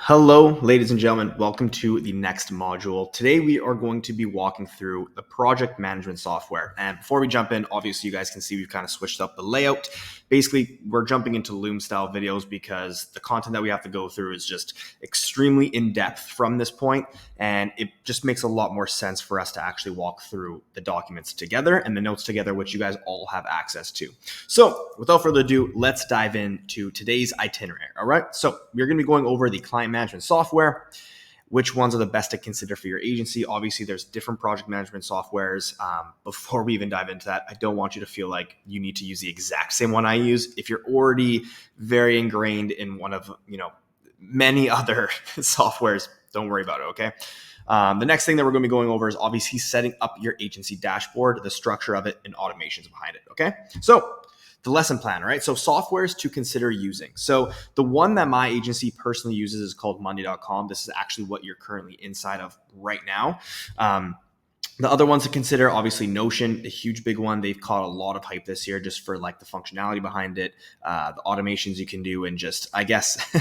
Hello, ladies and gentlemen. Welcome to the next module. Today, we are going to be walking through the project management software. And before we jump in, obviously, you guys can see we've kind of switched up the layout. Basically, we're jumping into Loom style videos because the content that we have to go through is just extremely in-depth from this point, and it just makes a lot more sense for us to actually walk through the documents together and the notes together, which you guys all have access to. So without further ado, let's dive into today's itinerary. All right. So we're going to be going over the client management software, which ones are the best to consider for your agency. Obviously, there's different project management softwares. Before we even dive into that, I don't want you to feel like you need to use the exact same one I use. If you're already very ingrained in one of, many other softwares, don't worry about it. Okay. The next thing that we're going to be going over is obviously setting up your agency dashboard, the structure of it, and automations behind it. Okay. So the lesson plan, right? So softwares to consider using. So the one that my agency personally uses is called Monday.com. This is actually what you're currently inside of right now. The other ones to consider, obviously Notion, a huge big one. They've caught a lot of hype this year just for like the functionality behind it, the automations you can do, and just, I guess,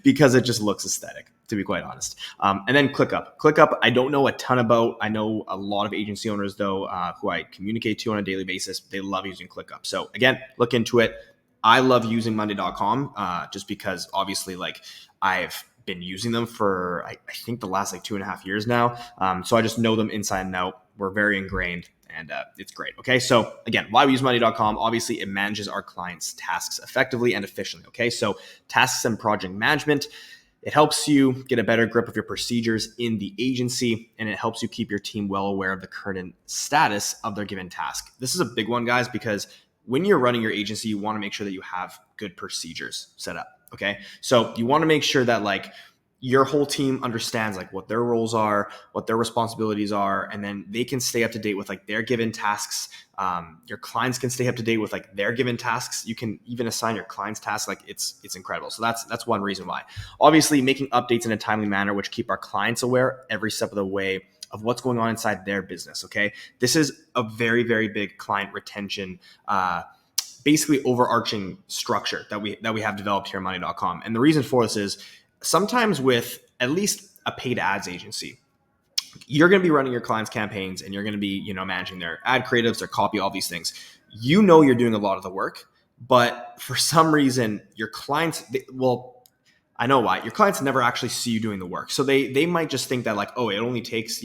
because it just looks aesthetic, to be quite honest. And then ClickUp. ClickUp, I don't know a ton about. I know a lot of agency owners, though, who I communicate to on a daily basis. They love using ClickUp. So again, look into it. I love using Monday.com just because obviously I've been using them for I think the last 2.5 years now. So I just know them inside and out. We're very ingrained and it's great. Okay. So again, why we use Monday.com, obviously it manages our clients' tasks effectively and efficiently. Okay. So tasks and project management, it helps you get a better grip of your procedures in the agency, and it helps you keep your team well aware of the current status of their given task. This is a big one, guys, because when you're running your agency, you want to make sure that you have good procedures set up. Okay. So you want to make sure that your whole team understands what their roles are, what their responsibilities are, and then they can stay up to date with their given tasks. Your clients can stay up to date with their given tasks. You can even assign your clients tasks. It's incredible. So that's one reason why. Obviously, making updates in a timely manner, which keep our clients aware every step of the way of what's going on inside their business. Okay. This is a very, very big client retention, basically overarching structure that we have developed here at Monday.com. And the reason for this is sometimes with at least a paid ads agency, you're going to be running your clients' campaigns and you're going to be, managing their ad creatives, their copy, all these things. You're doing a lot of the work, but for some reason your clients, I know why. Your clients never actually see you doing the work. So they might just think that it only takes,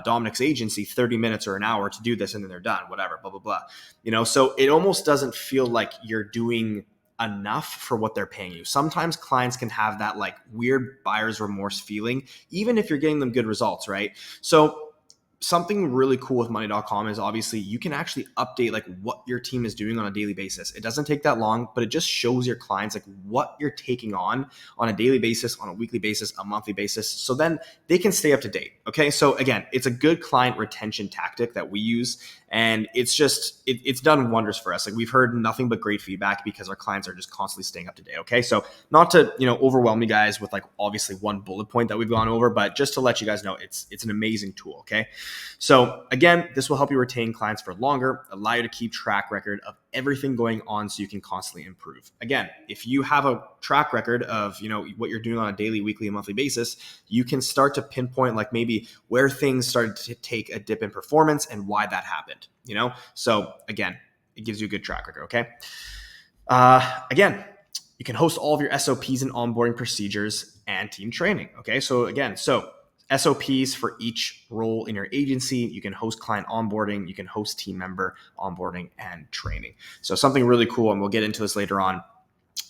Dominic's agency 30 minutes or an hour to do this and then they're done, whatever, blah, blah, blah. So it almost doesn't feel like you're doing enough for what they're paying you. Sometimes clients can have that weird buyer's remorse feeling, even if you're getting them good results, right? So something really cool with Monday.com is obviously you can actually update what your team is doing on a daily basis. It doesn't take that long, but it just shows your clients what you're taking on a daily basis, on a weekly basis, a monthly basis. So then they can stay up to date. Okay. So again, it's a good client retention tactic that we use. And it's just, it's done wonders for us. We've heard nothing but great feedback because our clients are just constantly staying up to date. Okay. So not to, overwhelm you guys with obviously one bullet point that we've gone over, but just to let you guys know, it's an amazing tool. Okay. So again, this will help you retain clients for longer, allow you to keep track record of everything going on so you can constantly improve. Again, if you have a track record of, what you're doing on a daily, weekly, and monthly basis, you can start to pinpoint maybe where things started to take a dip in performance and why that happened, So again, it gives you a good track record. Okay. Again, you can host all of your SOPs and onboarding procedures and team training. Okay. So again, SOPs for each role in your agency. You can host client onboarding. You can host team member onboarding and training. So something really cool, and we'll get into this later on,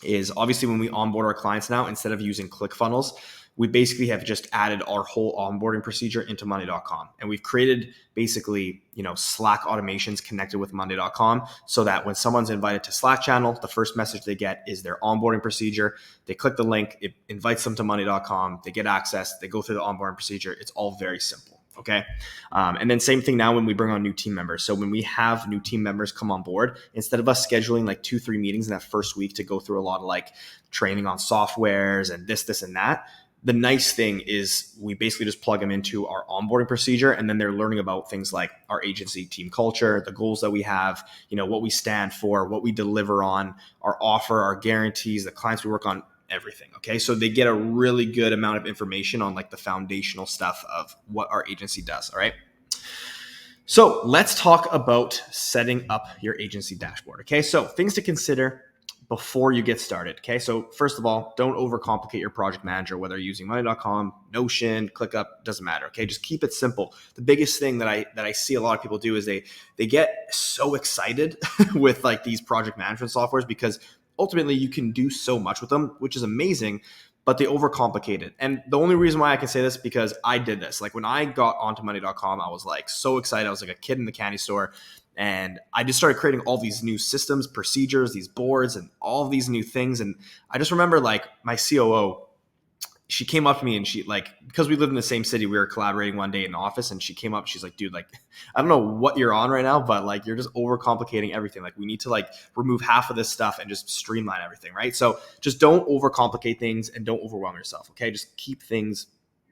is obviously when we onboard our clients now, instead of using ClickFunnels, we basically have just added our whole onboarding procedure into Monday.com. And we've created basically, Slack automations connected with Monday.com so that when someone's invited to Slack channel, the first message they get is their onboarding procedure. They click the link, it invites them to Monday.com, they get access, they go through the onboarding procedure. It's all very simple. Okay. And then same thing now when we bring on new team members. So when we have new team members come on board, instead of us scheduling 2-3 meetings in that first week to go through a lot of training on softwares and this and that, the nice thing is we basically just plug them into our onboarding procedure, and then they're learning about things like our agency team culture, the goals that we have, what we stand for, what we deliver on, our offer, our guarantees, the clients we work on, everything. Okay. So they get a really good amount of information on like the foundational stuff of what our agency does. All right. So let's talk about setting up your agency dashboard. Okay. So things to consider before you get started. Okay. So first of all, don't overcomplicate your project manager, whether you're using money.com, Notion, ClickUp, doesn't matter. Okay. Just keep it simple. The biggest thing that I see a lot of people do is they get so excited with like these project management softwares because ultimately you can do so much with them, which is amazing, but they overcomplicate it. And the only reason why I can say this because I did this. Like when I got onto money.com, I was like so excited. I was like a kid in the candy store. And I just started creating all these new systems, procedures, these boards, and all of these new things. And I just remember like my COO, she came up to me and she like, because we live in the same city, we were collaborating one day in the office and she came up, she's like, dude, like, I don't know what you're on right now, but like, you're just overcomplicating everything. Like we need to like remove half of this stuff and just streamline everything. Right. So just don't overcomplicate things and don't overwhelm yourself. Okay. Just keep things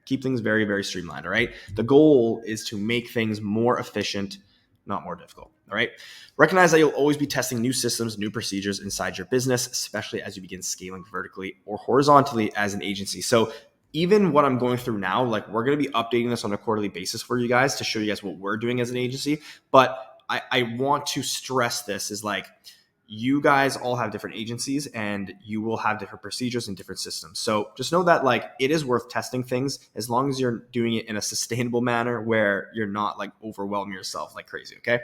very, very streamlined. All right. The goal is to make things more efficient, not more difficult. All right. Recognize that you'll always be testing new systems, new procedures inside your business, especially as you begin scaling vertically or horizontally as an agency. So even what I'm going through now, like we're going to be updating this on a quarterly basis for you guys to show you guys what we're doing as an agency. But I want to stress this is like, you guys all have different agencies and you will have different procedures and different systems. So just know that like it is worth testing things as long as you're doing it in a sustainable manner where you're not like overwhelming yourself like crazy. Okay.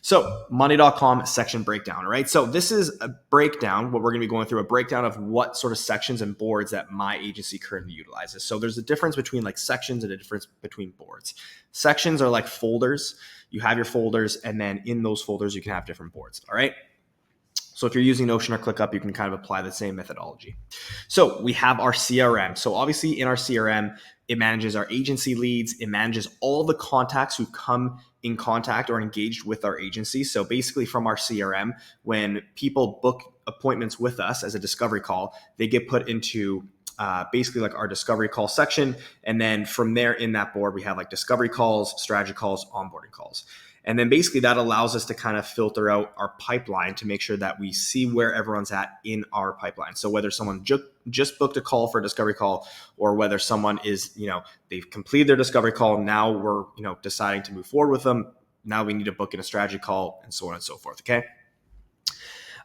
So money.com section breakdown. All right. So this is a breakdown, what we're going to be going through, a breakdown of what sort of sections and boards that my agency currently utilizes. So there's a difference between like sections and a difference between boards. Sections are like folders. You have your folders and then in those folders, you can have different boards. All right. So if you're using Notion or ClickUp, you can kind of apply the same methodology. So we have our CRM. So obviously in our CRM, it manages our agency leads. It manages all the contacts who come in contact or engaged with our agency. So basically from our CRM, when people book appointments with us as a discovery call, they get put into basically like our discovery call section. And then from there in that board, we have like discovery calls, strategy calls, onboarding calls. And then basically that allows us to kind of filter out our pipeline to make sure that we see where everyone's at in our pipeline. So whether someone just booked a call for a discovery call or whether someone is, they've completed their discovery call. Now we're, deciding to move forward with them. Now we need to book in a strategy call and so on and so forth. Okay.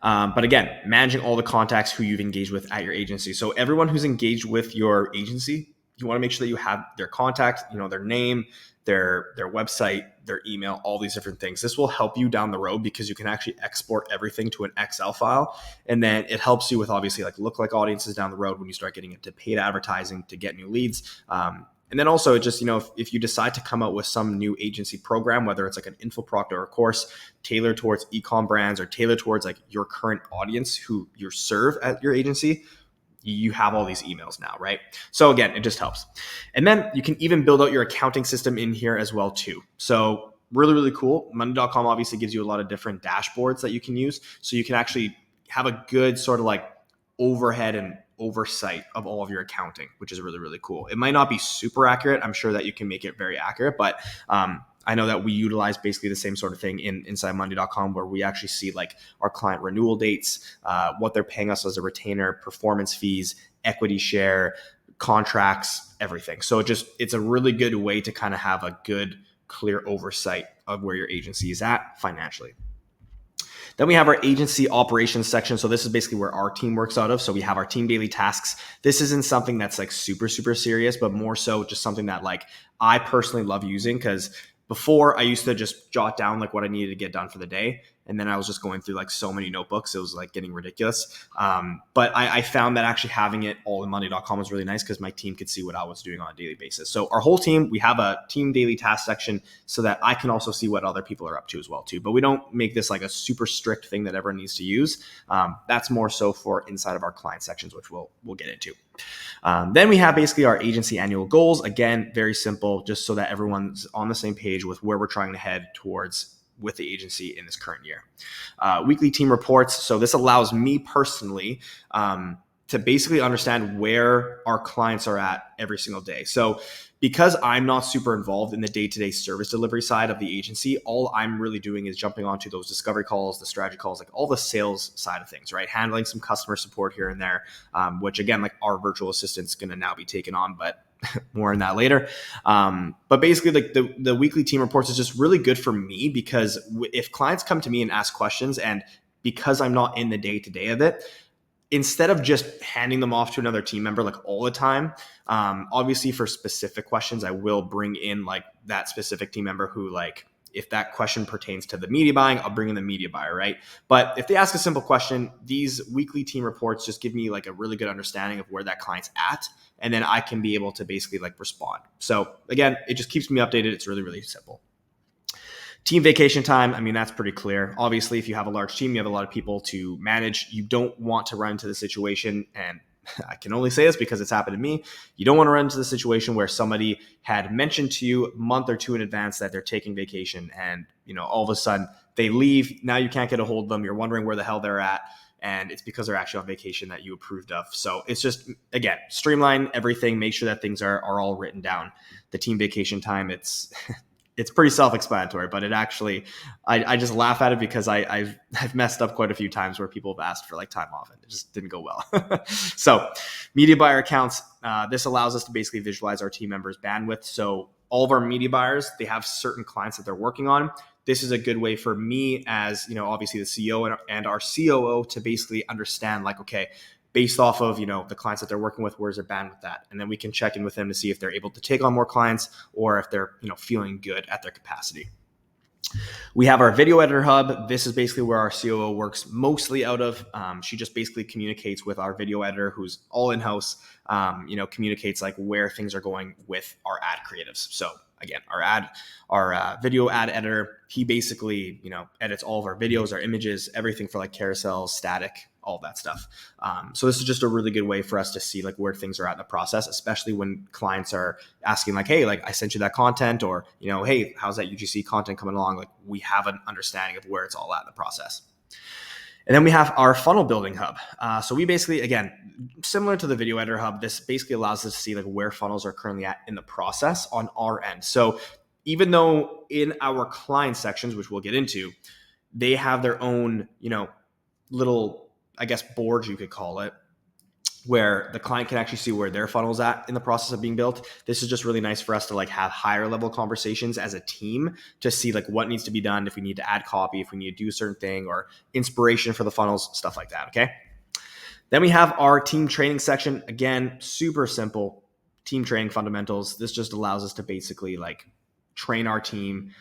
But again, managing all the contacts who you've engaged with at your agency. So everyone who's engaged with your agency, you want to make sure that you have their contact, their name, their website, their email, all these different things. This will help you down the road because you can actually export everything to an Excel file. And then it helps you with obviously like lookalike audiences down the road when you start getting into paid advertising to get new leads. And then also just, if you decide to come out with some new agency program, whether it's like an info product or a course tailored towards e-com brands or tailored towards like your current audience who you serve at your agency, you have all these emails now, right? So again, it just helps. And then you can even build out your accounting system in here as well too. So really, really cool. Money.com obviously gives you a lot of different dashboards that you can use. So you can actually have a good sort of like overhead and oversight of all of your accounting, which is really, really cool. It might not be super accurate. I'm sure that you can make it very accurate, but I know that we utilize basically the same sort of thing inside money.com where we actually see like our client renewal dates, what they're paying us as a retainer, performance fees, equity share, contracts, everything. So it's a really good way to kind of have a good, clear oversight of where your agency is at financially. Then we have our agency operations section. So this is basically where our team works out of. So we have our team daily tasks. This isn't something that's like super, super serious, but more so just something that like I personally love using because before I used to just jot down like what I needed to get done for the day. And then I was just going through like so many notebooks. It was like getting ridiculous. But I found that actually having it all in money.com was really nice because my team could see what I was doing on a daily basis. So our whole team, we have a team daily task section so that I can also see what other people are up to as well too. But we don't make this like a super strict thing that everyone needs to use. That's more so for inside of our client sections, which we'll get into. Then we have basically our agency annual goals. Again, very simple, just so that everyone's on the same page with where we're trying to head towards with the agency in this current year. Weekly team reports. So this allows me personally to basically understand where our clients are at every single day. So because I'm not super involved in the day-to-day service delivery side of the agency, all I'm really doing is jumping onto those discovery calls, the strategy calls, like all the sales side of things, right? Handling some customer support here and there, which again, like our virtual assistant's going to now be taken on, but more on that later. But basically, like the weekly team reports is just really good for me because if clients come to me and ask questions, and because I'm not in the day-to-day of it, instead of just handing them off to another team member like all the time, obviously for specific questions, I will bring in like that specific team member who, like, if that question pertains to the media buying, I'll bring in the media buyer, right? But if they ask a simple question, these weekly team reports just give me like a really good understanding of where that client's at, and then I can be able to basically like respond. So again, it just keeps me updated. It's really, really simple. Team vacation time, I mean, that's pretty clear. Obviously, if you have a large team, you have a lot of people to manage. You don't want to run into the situation, and I can only say this because it's happened to me. You don't want to run into the situation where somebody had mentioned to you a month or two in advance that they're taking vacation, and all of a sudden they leave. Now you can't get a hold of them. You're wondering where the hell they're at, and it's because they're actually on vacation that you approved of. So it's just, again, streamline everything. Make sure that things are all written down. The team vacation time, it's pretty self-explanatory, but it actually, I just laugh at it because I've messed up quite a few times where people have asked for like time off and it just didn't go well. So media buyer accounts, this allows us to basically visualize our team members' bandwidth. So all of our media buyers, they have certain clients that they're working on. This is a good way for me as, obviously the CEO and our COO to basically understand like, okay, based off of, the clients that they're working with, where's their bandwidth at? And then we can check in with them to see if they're able to take on more clients or if they're, feeling good at their capacity. We have our video editor hub. This is basically where our COO works mostly out of. She just basically communicates with our video editor, who's all in-house, communicates like where things are going with our ad creatives. So again, our video ad editor, he basically, edits all of our videos, our images, everything for like carousels, static, all that stuff. So this is just a really good way for us to see like where things are at in the process, especially when clients are asking like, hey, like I sent you that content, or, hey, how's that UGC content coming along? Like we have an understanding of where it's all at in the process. And then we have our funnel building hub. So we basically, again, similar to the video editor hub, this basically allows us to see like where funnels are currently at in the process on our end. So even though in our client sections, which we'll get into, they have their own, little, I guess, boards you could call it, where the client can actually see where their funnel's at in the process of being built. This is just really nice for us to like have higher level conversations as a team to see like what needs to be done, if we need to add copy, if we need to do a certain thing, or inspiration for the funnels, stuff like that. Okay. Then we have our team training section. Again, super simple team training fundamentals. This just allows us to basically like train our team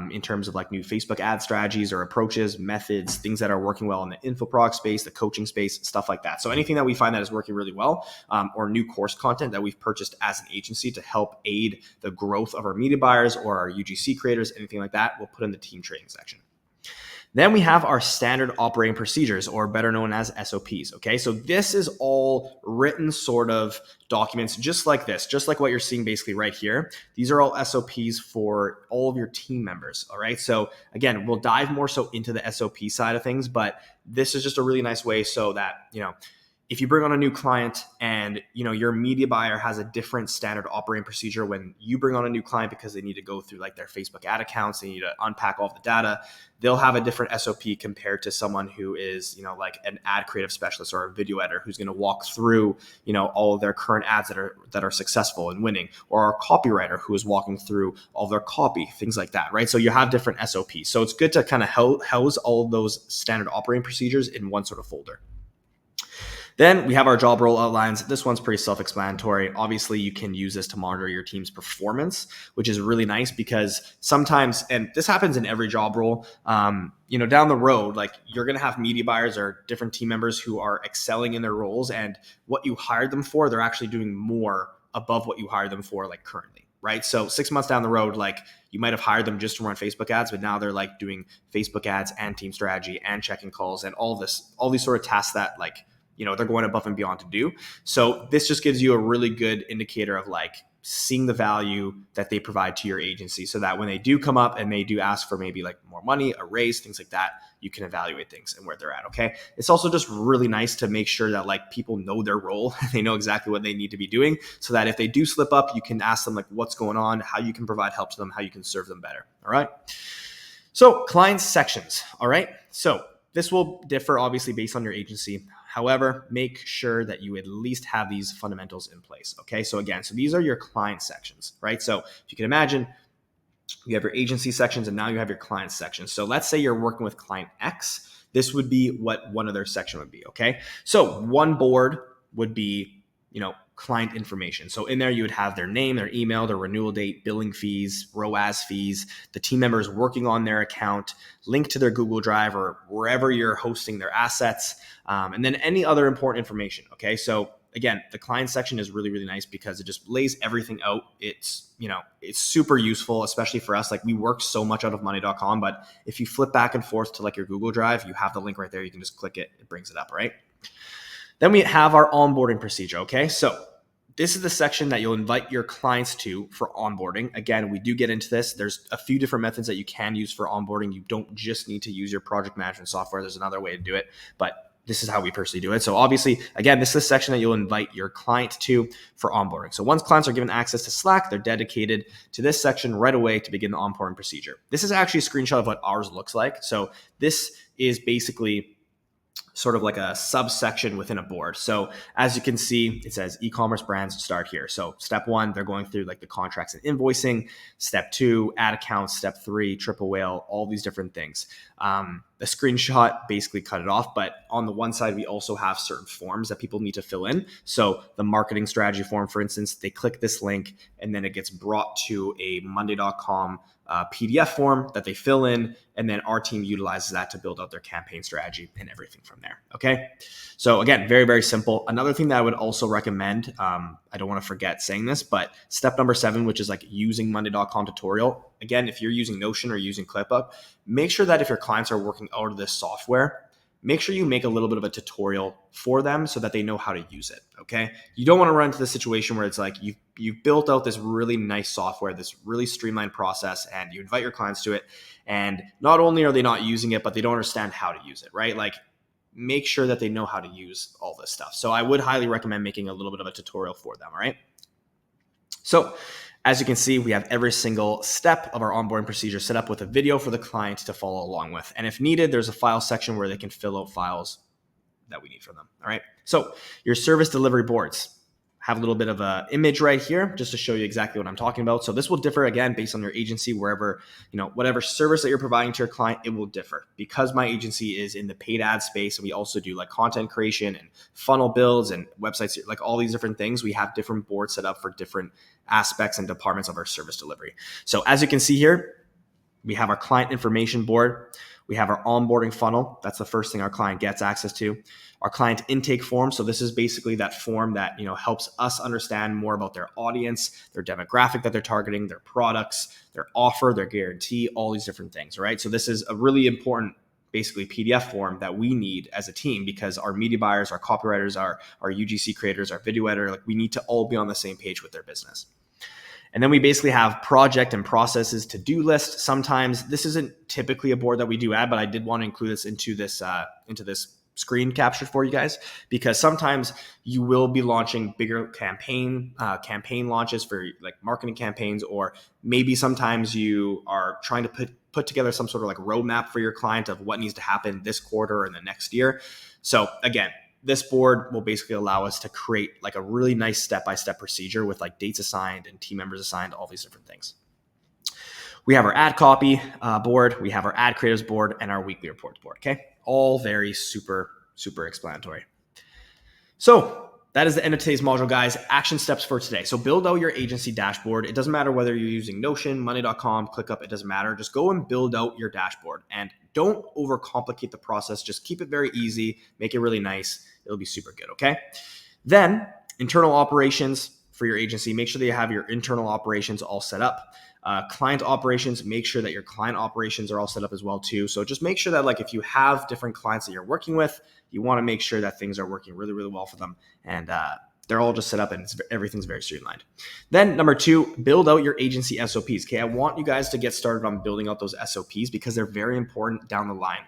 in terms of like new Facebook ad strategies or approaches, methods, things that are working well in the info product space, the coaching space, stuff like that. So anything that we find that is working really well, or new course content that we've purchased as an agency to help aid the growth of our media buyers or our UGC creators, anything like that, we'll put in the team training section. Then we have our standard operating procedures, or better known as SOPs. Okay, so this is all written sort of documents just like this, just like what you're seeing basically right here. These are all SOPs for all of your team members. All right, so again, we'll dive more so into the SOP side of things, but this is just a really nice way so that, if you bring on a new client and your media buyer has a different standard operating procedure when you bring on a new client because they need to go through like their Facebook ad accounts, they need to unpack all of the data, they'll have a different SOP compared to someone who is, like an ad creative specialist or a video editor who's going to walk through, all of their current ads that are successful and winning, or a copywriter who is walking through all their copy, things like that, right? So you have different SOPs. So it's good to kind of house all of those standard operating procedures in one sort of folder. Then we have our job role outlines. This one's pretty self-explanatory. Obviously, you can use this to monitor your team's performance, which is really nice because sometimes, and this happens in every job role, down the road, like you're going to have media buyers or different team members who are excelling in their roles, and what you hired them for, they're actually doing more above what you hired them for like currently, right? So 6 months down the road, like you might have hired them just to run Facebook ads, but now they're like doing Facebook ads and team strategy and checking calls and all these sort of tasks that like, they're going above and beyond to do. So this just gives you a really good indicator of like, seeing the value that they provide to your agency, so that when they do come up and they do ask for maybe like more money, a raise, things like that, you can evaluate things and where they're at. Okay. It's also just really nice to make sure that like people know their role, they know exactly what they need to be doing, so that if they do slip up, you can ask them like what's going on, how you can provide help to them, how you can serve them better. All right. So client sections. All right. So this will differ obviously based on your agency. However, make sure that you at least have these fundamentals in place. Okay. So again, so these are your client sections, right? So if you can imagine, you have your agency sections and now you have your client sections. So let's say you're working with client X. This would be what one of their section would be. Okay. So one board would be, client information. So in there, you would have their name, their email, their renewal date, billing fees, ROAS fees, the team members working on their account, link to their Google Drive or wherever you're hosting their assets, and then any other important information. Okay. So again, the client section is really, really nice because it just lays everything out. It's super useful, especially for us. Like we work so much out of money.com, but if you flip back and forth to like your Google Drive, you have the link right there. You can just click it. It brings it up, right? Then we have our onboarding procedure. Okay. So this is the section that you'll invite your clients to for onboarding. Again, we do get into this. There's a few different methods that you can use for onboarding. You don't just need to use your project management software. There's another way to do it, but this is how we personally do it. So obviously, again, this is the section that you'll invite your client to for onboarding. So once clients are given access to Slack, they're dedicated to this section right away to begin the onboarding procedure. This is actually a screenshot of what ours looks like. So this is basically sort of like a subsection within a board. So as you can see, it says e-commerce brands start here. So step 1, they're going through like the contracts and invoicing. Step 2, add accounts. Step 3, triple whale, all these different things. The screenshot basically cut it off, but on the one side, we also have certain forms that people need to fill in. So the marketing strategy form, for instance, they click this link and then it gets brought to a monday.com PDF form that they fill in, and then our team utilizes that to build out their campaign strategy and everything from there. Okay. So again, very, very simple. Another thing that I would also recommend, I don't want to forget saying this, but step number 7, which is like using monday.com tutorial. Again, if you're using Notion or using ClickUp, make sure that if your clients are working out of this software, make sure you make a little bit of a tutorial for them so that they know how to use it. Okay. You don't want to run into the situation where it's like you've built out this really nice software, this really streamlined process, and you invite your clients to it. And not only are they not using it, but they don't understand how to use it, right? Like make sure that they know how to use all this stuff. So I would highly recommend making a little bit of a tutorial for them. All right. So as you can see, we have every single step of our onboarding procedure set up with a video for the client to follow along with. And if needed, there's a file section where they can fill out files that we need from them. All right. So your service delivery boards have a little bit of an image right here just to show you exactly what I'm talking about. So this will differ again based on your agency, wherever, whatever service that you're providing to your client, it will differ. Because my agency is in the paid ad space and we also do like content creation and funnel builds and websites, like all these different things, we have different boards set up for different aspects and departments of our service delivery. So as you can see here, we have our client information board. We have our onboarding funnel. That's the first thing our client gets access to. Our client intake form. So this is basically that form that helps us understand more about their audience, their demographic that they're targeting, their products, their offer, their guarantee, all these different things, right? So this is a really important basically PDF form that we need as a team because our media buyers, our copywriters, our UGC creators, our video editor, like we need to all be on the same page with their business. And then we basically have project and processes to-do list. Sometimes this isn't typically a board that we do add, but I did want to include this into this screen capture for you guys, because sometimes you will be launching bigger campaign launches for like marketing campaigns, or maybe sometimes you are trying to put together some sort of like roadmap for your client of what needs to happen this quarter and the next year. So again, this board will basically allow us to create like a really nice step-by-step procedure with like dates assigned and team members assigned, all these different things. We have our ad copy board, we have our ad creatives board, and our weekly reports board. Okay, all very super, super explanatory. So that is the end of today's module, guys. Action steps for today. So build out your agency dashboard. It doesn't matter whether you're using Notion, monday.com, ClickUp, it doesn't matter. Just go and build out your dashboard and don't overcomplicate the process. Just keep it very easy, make it really nice. It'll be super good, okay? Then internal operations for your agency. Make sure that you have your internal operations all set up. Client operations, make sure that your client operations are all set up as well too. So just make sure that like if you have different clients that you're working with, you want to make sure that things are working really, really well for them. And They're all just set up and everything's very streamlined. Then number 2, build out your agency SOPs. Okay, I want you guys to get started on building out those SOPs because they're very important down the line.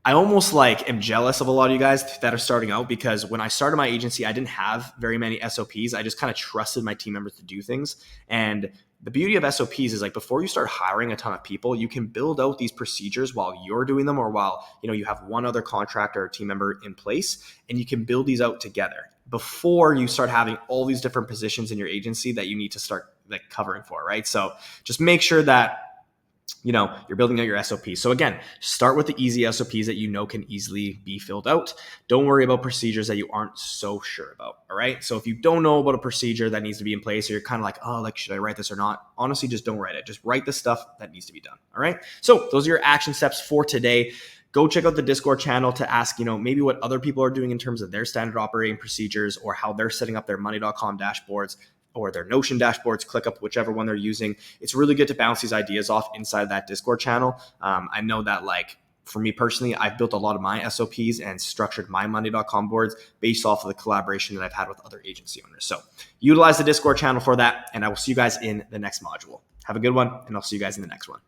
I almost like am jealous of a lot of you guys that are starting out, because when I started my agency, I didn't have very many SOPs. I just kind of trusted my team members to do things. And the beauty of SOPs is, like, before you start hiring a ton of people, you can build out these procedures while you're doing them, or while, you have one other contractor or team member in place, and you can build these out together before you start having all these different positions in your agency that you need to start like covering for, right? So just make sure that you're building out your SOPs. So again, start with the easy SOPs that can easily be filled out. Don't worry about procedures that you aren't so sure about. All right. So if you don't know about a procedure that needs to be in place, or you're kind of like, oh, like, should I write this or not? Honestly, just don't write it. Just write the stuff that needs to be done. All right. So those are your action steps for today. Go check out the Discord channel to ask, maybe what other people are doing in terms of their standard operating procedures, or how they're setting up their money.com dashboards or their Notion dashboards. Click up whichever one they're using. It's really good to bounce these ideas off inside that Discord channel. I know that, like, for me personally, I've built a lot of my SOPs and structured my money.com boards based off of the collaboration that I've had with other agency owners. So utilize the Discord channel for that, and I will see you guys in the next module. Have a good one, and I'll see you guys in the next one.